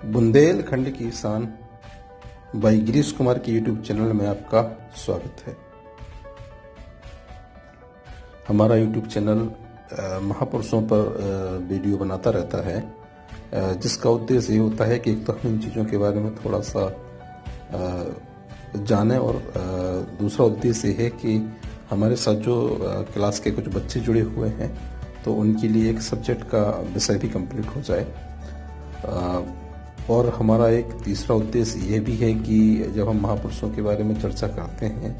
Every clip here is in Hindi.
बुंदेलखंड की शान भाई गिरीश कुमार के यूट्यूब चैनल में आपका स्वागत है। हमारा यूट्यूब चैनल महापुरुषों पर वीडियो बनाता रहता है, जिसका उद्देश्य ये होता है कि एक तो हम इन चीज़ों के बारे में थोड़ा सा जानें और दूसरा उद्देश्य ये है कि हमारे साथ जो क्लास के कुछ बच्चे जुड़े हुए हैं तो उनके लिए एक सब्जेक्ट का विषय भी कंप्लीट हो जाए। और हमारा एक तीसरा उद्देश्य ये भी है कि जब हम महापुरुषों के बारे में चर्चा करते हैं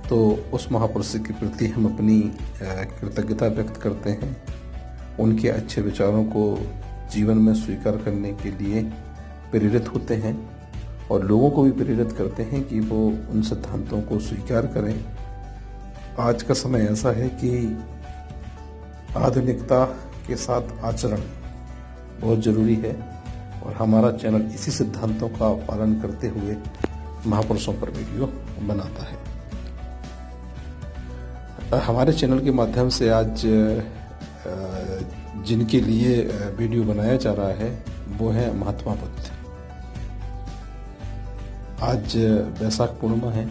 तो उस महापुरुष के प्रति हम अपनी कृतज्ञता व्यक्त करते हैं, उनके अच्छे विचारों को जीवन में स्वीकार करने के लिए प्रेरित होते हैं और लोगों को भी प्रेरित करते हैं कि वो उन सिद्धांतों को स्वीकार करें। आज का समय ऐसा है कि आधुनिकता के साथ आचरण बहुत ज़रूरी है और हमारा चैनल इसी सिद्धांतों का पालन करते हुए महापुरुषों पर वीडियो बनाता है। हमारे चैनल के माध्यम से आज जिनके लिए वीडियो बनाया जा रहा है वो है महात्मा बुद्ध। आज वैशाख पूर्णिमा है,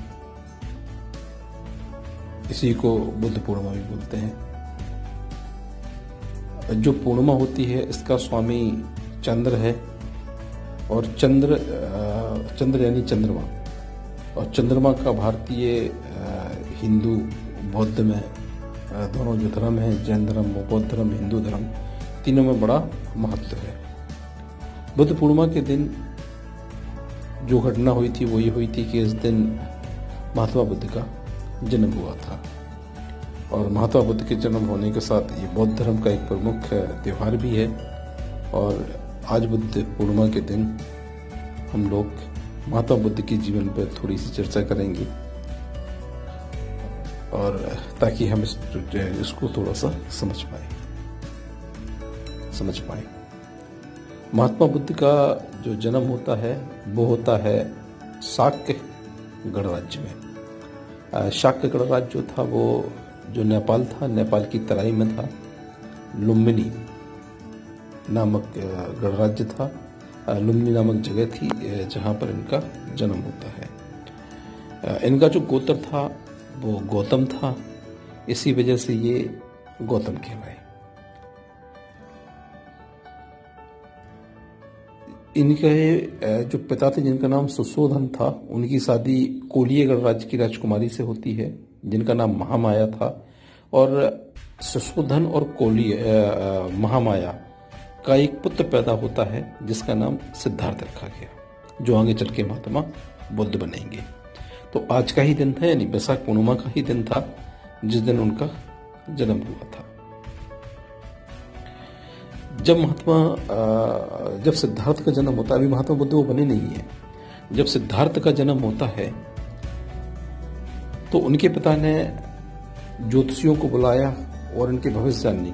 इसी को बुद्ध पूर्णिमा भी बोलते हैं। जो पूर्णिमा होती है इसका स्वामी चंद्र है और चंद्र यानी चंद्रमा, और चंद्रमा का भारतीय हिंदू बौद्ध में दोनों जो धर्म हैं, जैन धर्म बौद्ध धर्म हिंदू धर्म, तीनों में बड़ा महत्व है। बुद्ध पूर्णिमा के दिन जो घटना हुई थी वो ये हुई थी कि इस दिन महात्मा बुद्ध का जन्म हुआ था और महात्मा बुद्ध के जन्म होने के साथ ये बौद्ध धर्म का एक प्रमुख त्यौहार भी है। और आज बुद्ध पूर्णिमा के दिन हम लोग महात्मा बुद्ध के जीवन पर थोड़ी सी चर्चा करेंगे और ताकि हम इसको थोड़ा सा समझ पाए। महात्मा बुद्ध का जो जन्म होता है वो होता है शाक्य गणराज्य में। शाक्य गणराज्य जो था वो जो नेपाल था, नेपाल की तराई में था। लुम्बिनी नामक गणराज्य था, लुम्बिनी नामक जगह थी जहाँ पर इनका जन्म होता है। इनका जो गोत्र था वो गौतम था, इसी वजह से ये गौतम कहलाए। इनके जो पिता थे जिनका नाम सुशोधन था, उनकी शादी कोलिय गणराज्य की राजकुमारी से होती है जिनका नाम महामाया था। और सुशोधन और कोलिय महामाया का एक पुत्र पैदा होता है जिसका नाम सिद्धार्थ रखा गया, जो आगे चल के महात्मा बुद्ध बनेंगे। तो आज का ही दिन था, यानी वैशाख पूर्णिमा का ही दिन था जिस दिन उनका जन्म हुआ था। जब सिद्धार्थ का जन्म होता है, अभी महात्मा बुद्ध वो बने नहीं है, जब सिद्धार्थ का जन्म होता है तो उनके पिता ने ज्योतिषियों को बुलाया और उनके भविष्य जानने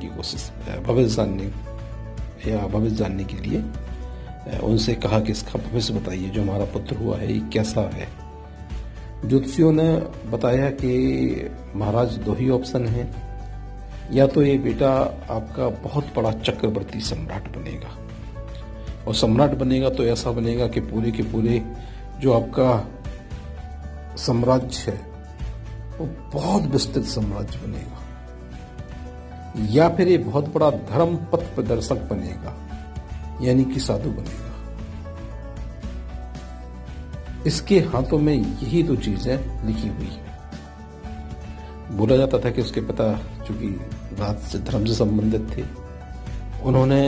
के लिए उनसे कहा कि इसका भविष्य बताइए, जो हमारा पुत्र हुआ है ये कैसा है। ज्योतिषियों ने बताया कि महाराज दो ही ऑप्शन हैं, या तो ये बेटा आपका बहुत बड़ा चक्रवर्ती सम्राट बनेगा, और सम्राट बनेगा तो ऐसा बनेगा कि पूरे के पूरे जो आपका साम्राज्य है वो बहुत विस्तृत साम्राज्य बनेगा, या फिर ये बहुत बड़ा धर्म पथ प्रदर्शक बनेगा, यानी कि साधु बनेगा। इसके हाथों में यही दो चीजें लिखी हुई है। बोला जाता था कि उसके पिता चूंकि धर्म से संबंधित थे, उन्होंने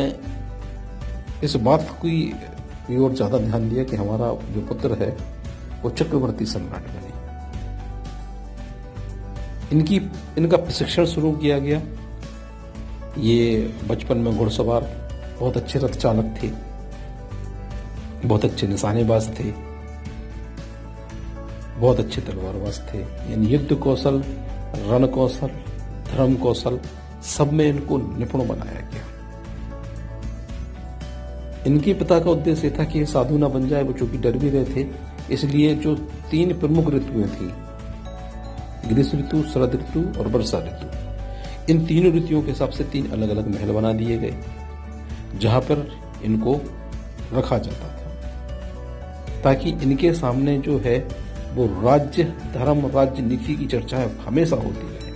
इस बात की ओर ज्यादा ध्यान दिया कि हमारा जो पुत्र है वो चक्रवर्ती सम्राट बने। इनका प्रशिक्षण शुरू किया गया। ये बचपन में घुड़सवार, बहुत अच्छे रथ चालक थे, बहुत अच्छे निशानेबाज थे, बहुत अच्छे तलवारबाज थे, यानी युद्ध कौशल, रण कौशल, धर्म कौशल सब में इनको निपुण बनाया गया। इनके पिता का उद्देश्य था कि ये साधु ना बन जाए, वो चूंकि डर भी रहे थे, इसलिए जो 3 प्रमुख ऋतुएं थी, ग्रीष्म ऋतु, शरद ऋतु और वर्षा ऋतु, इन तीनों ऋतुओं के हिसाब से 3 अलग अलग महल बना दिए गए, जहां पर इनको रखा जाता था, ताकि इनके सामने जो है वो राज्य धर्म राजनीति की चर्चा हमेशा होती रहे।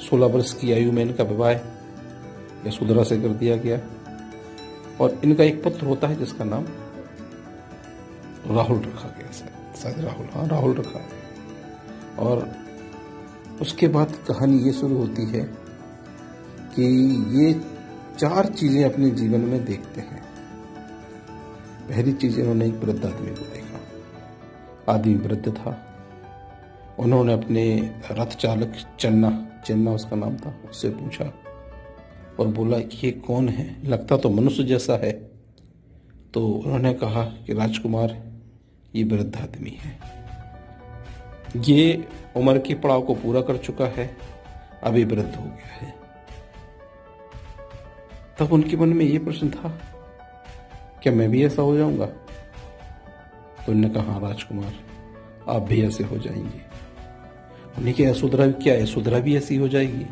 16 वर्ष की आयु में इनका विवाह यशोधरा से कर दिया गया और इनका एक पुत्र होता है जिसका नाम राहुल रखा गया, शायद राहुल, हाँ राहुल रखा। और उसके बाद कहानी ये शुरू होती है कि ये 4 चीजें अपने जीवन में देखते हैं। पहली चीज, इन्होंने एक वृद्ध आदमी को देखा। आदमी वृद्ध था। उन्होंने अपने रथ चालक चन्ना उसका नाम था, उससे पूछा और बोला ये कौन है, लगता तो मनुष्य जैसा है। तो उन्होंने कहा कि राजकुमार ये वृद्ध आदमी है, ये उम्र के पड़ाव को पूरा कर चुका है, अभी वृद्ध हो गया है। तब उनके मन में ये प्रश्न था, क्या मैं भी ऐसा हो जाऊंगा? तो उन्होंने कहा हाँ राजकुमार, आप भी ऐसे हो जाएंगे। उन्होंने कहा यशोधरा क्या, यशोधरा भी ऐसी हो जाएगी?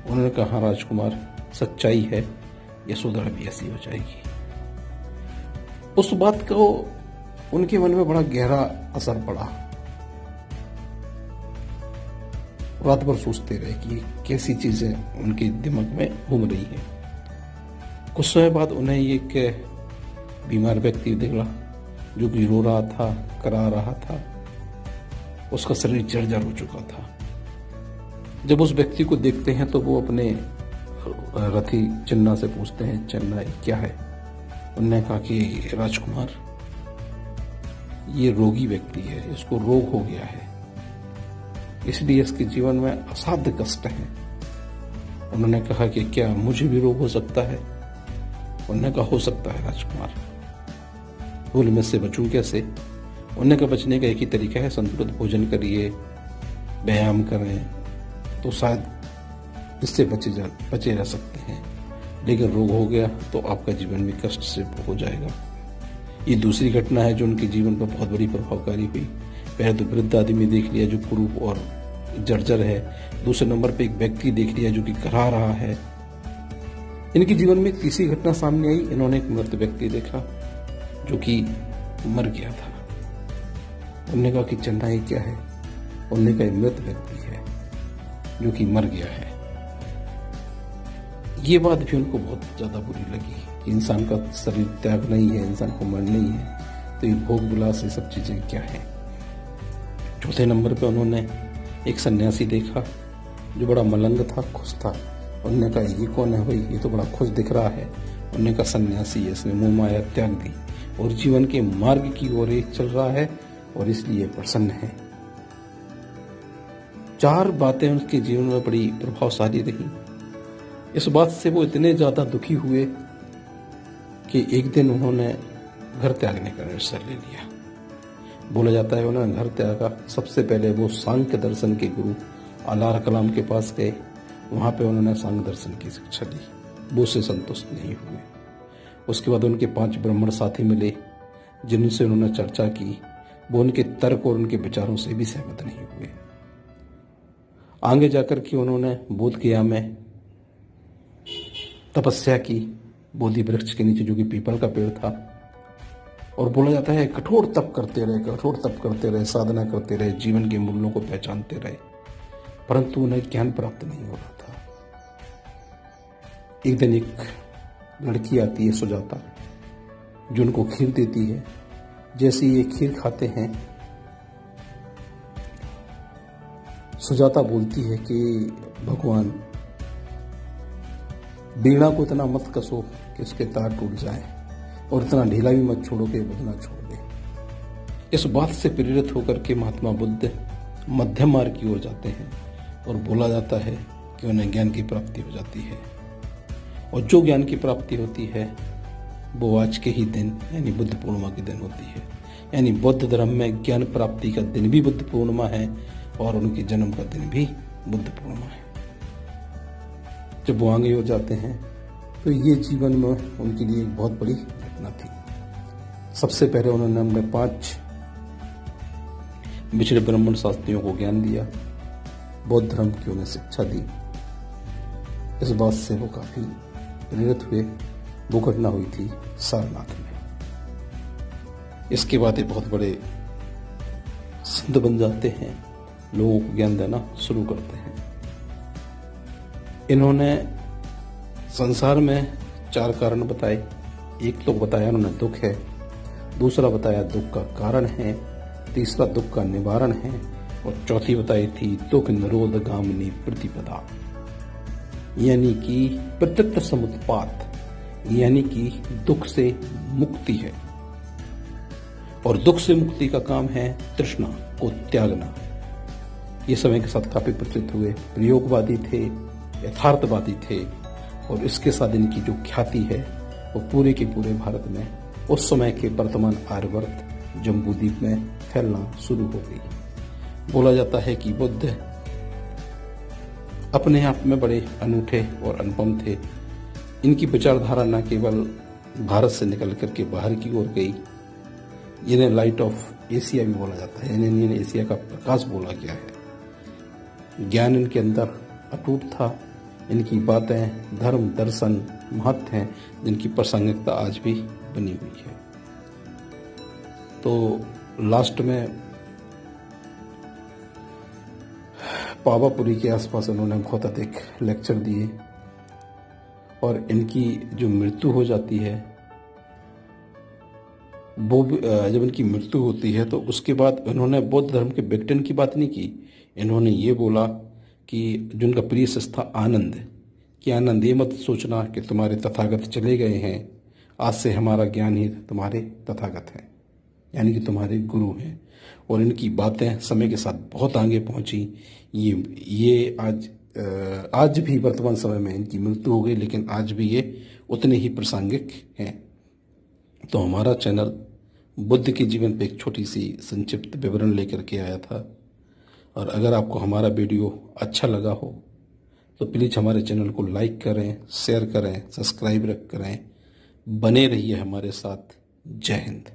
उन्होंने कहा हाँ राजकुमार, सच्चाई है, यशोधरा भी ऐसी हो जाएगी। उस बात को उनके मन में बड़ा गहरा असर पड़ा। रात भर सोचते रहे कि कैसी चीजें उनके दिमाग में घूम रही है। कुछ समय बाद उन्हें एक बीमार व्यक्ति दिखा जो कि रो रहा था, करा रहा था, उसका शरीर जर्जर हो चुका था। जब उस व्यक्ति को देखते हैं तो वो अपने रथी चन्ना से पूछते हैं, चन्ना क्या है? उन्होंने कहा कि राजकुमार ये रोगी व्यक्ति है, इसको रोग हो गया है, इसलिए इसके जीवन में असाध्य कष्ट है। उन्होंने कहा कि क्या मुझे भी रोग हो सकता है? उन्होंने कहा हो सकता है राजकुमार, बोले मैं इससे बचूं कैसे? उन्होंने कहा बचने का एक ही तरीका है, संतुलित भोजन करिए, व्यायाम करें, तो शायद इससे बचे रह सकते हैं। लेकिन रोग हो गया तो आपका जीवन भी कष्ट से हो जाएगा। ये दूसरी घटना है जो उनके जीवन पर बहुत बड़ी प्रभावकारी हुई। पहले तो वृद्ध आदमी देख लिया जो कुरूप और जर्जर है, दूसरे नंबर पे एक व्यक्ति देख लिया जो कि करा रहा है। इनके जीवन में एक तीसरी घटना सामने आई, इन्होंने एक मृत व्यक्ति देखा जो कि मर गया था। उन्होंने कहा कि चन्ना ये क्या है? उन्होंने कहा मृत व्यक्ति है जो कि मर गया है। ये बात भी उनको बहुत ज्यादा बुरी लगी कि इंसान का शरीर त्याग नहीं है, इंसान को मर नहीं है, तो ये भोग विलास ये सब चीजें क्या है। चौथे नंबर पे उन्होंने एक सन्यासी देखा जो बड़ा मलंग था, खुश था। उन्होंने कहा ये कौन है भाई, ये तो बड़ा खुश दिख रहा है। उन्होंने कहा सन्यासी है, इसने मोह माया त्याग दी और जीवन के मार्ग की ओर एक चल रहा है और इसलिए प्रसन्न है। 4 बातें उनके जीवन में बड़ी प्रभावशाली रही। इस बात से वो इतने ज्यादा दुखी हुए कि एक दिन उन्होंने घर त्यागने का निर्णय ले लिया। बोला जाता है उन्होंने घर त्यागा। सबसे पहले वो सांख्य दर्शन के गुरु अलार कलाम के पास गए, वहां पे उन्होंने सांख्य दर्शन की शिक्षा ली, वो उससे संतुष्ट नहीं हुए। उसके बाद उनके 5 ब्राह्मण साथी मिले जिनसे उन्होंने चर्चा की, वो उनके तर्क और उनके विचारों से भी सहमत नहीं हुए। आगे जाकर के उन्होंने बोध गया में तपस्या की, बोधि वृक्ष के नीचे जो कि पीपल का पेड़ था, और बोला जाता है कठोर तप करते रहे, साधना करते रहे, जीवन के मूल्यों को पहचानते रहे, परंतु उन्हें ज्ञान प्राप्त नहीं हो रहा था। एक दिन एक लड़की आती है सुजाता, जो उनको खीर देती है। जैसे ये खीर खाते हैं, सुजाता बोलती है कि भगवान बीड़ा को इतना मत कसो कि उसके तार टूट जाए, और इतना ढीला भी मत छोड़ो कि बजना छोड़ दे। इस बात से प्रेरित होकर के महात्मा बुद्ध मध्यम मार्ग की ओर जाते हैं और बोला जाता है कि उन्हें ज्ञान की प्राप्ति हो जाती है। और जो ज्ञान की प्राप्ति होती है वो आज के ही दिन यानी बुद्ध पूर्णिमा के दिन होती है। यानी बौद्ध धर्म में ज्ञान प्राप्ति का दिन भी बुद्ध पूर्णिमा है और उनके जन्म का दिन भी बुद्ध पूर्णिमा है। जब वो आगे हो जाते हैं तो ये जीवन में उनके लिए एक बहुत बड़ी घटना थी। सबसे पहले उन्होंने हमने 5 बिछड़े ब्राह्मण शास्त्रियों को ज्ञान दिया, बौद्ध धर्म की उन्हें शिक्षा दी। इस बात से वो काफी प्रेरित हुए वो घटना हुई थी सारनाथ में। इसके बाद ये बहुत बड़े संत बन जाते हैं, लोगों को ज्ञान देना शुरू करते हैं। इन्होंने संसार में 4 कारण बताए। एक तो बताया उन्होंने दुख है, दूसरा बताया दुख का कारण है, तीसरा दुख का निवारण है, और चौथी बताई थी दुख निरोध गामिनी प्रतिपदा, यानी कि प्रत्यक्ष समुत्पात, यानी कि दुख से मुक्ति है। और दुख से मुक्ति का काम है तृष्णा को त्यागना। ये समय के साथ काफी प्रचलित हुए, प्रयोगवादी थे, यथार्थवादी थे, और इसके साथ इनकी जो ख्याति है वो पूरे के पूरे भारत में उस समय के वर्तमान आर्यवर्त जम्बूद्वीप में फैलना शुरू हो गई। बोला जाता है कि बुद्ध अपने आप में बड़े अनूठे और अनुपम थे। इनकी विचारधारा न केवल भारत से निकल करके बाहर की ओर गई, इन्हें लाइट ऑफ एशिया भी बोला जाता है, इन्हें एशिया का प्रकाश बोला गया है। ज्ञान इनके अंदर अटूट था। इनकी बातें धर्म दर्शन महत्व हैं, जिनकी प्रासंगिकता आज भी बनी हुई है। तो लास्ट में पावापुरी के आसपास उन्होंने बहुत अधिक लेक्चर दिए, और इनकी जो मृत्यु हो जाती है वो जब इनकी मृत्यु होती है तो उसके बाद उन्होंने बौद्ध धर्म के विघटन की बात नहीं की। इन्होंने ये बोला कि जो उनका प्रिय था आनंद, कि आनंद ये मत सोचना कि तुम्हारे तथागत चले गए हैं, आज से हमारा ज्ञान ही तुम्हारे तथागत हैं, यानी कि तुम्हारे गुरु हैं। और इनकी बातें समय के साथ बहुत आगे पहुंची। ये आज भी वर्तमान समय में इनकी मृत्यु हो गई, लेकिन आज भी ये उतने ही प्रासंगिक हैं। तो हमारा चैनल बुद्ध के जीवन पे एक छोटी सी संक्षिप्त विवरण लेकर के आया था। और अगर आपको हमारा वीडियो अच्छा लगा हो तो प्लीज़ हमारे चैनल को लाइक करें, शेयर करें, सब्सक्राइब करें। बने रहिए हमारे साथ। जय हिंद।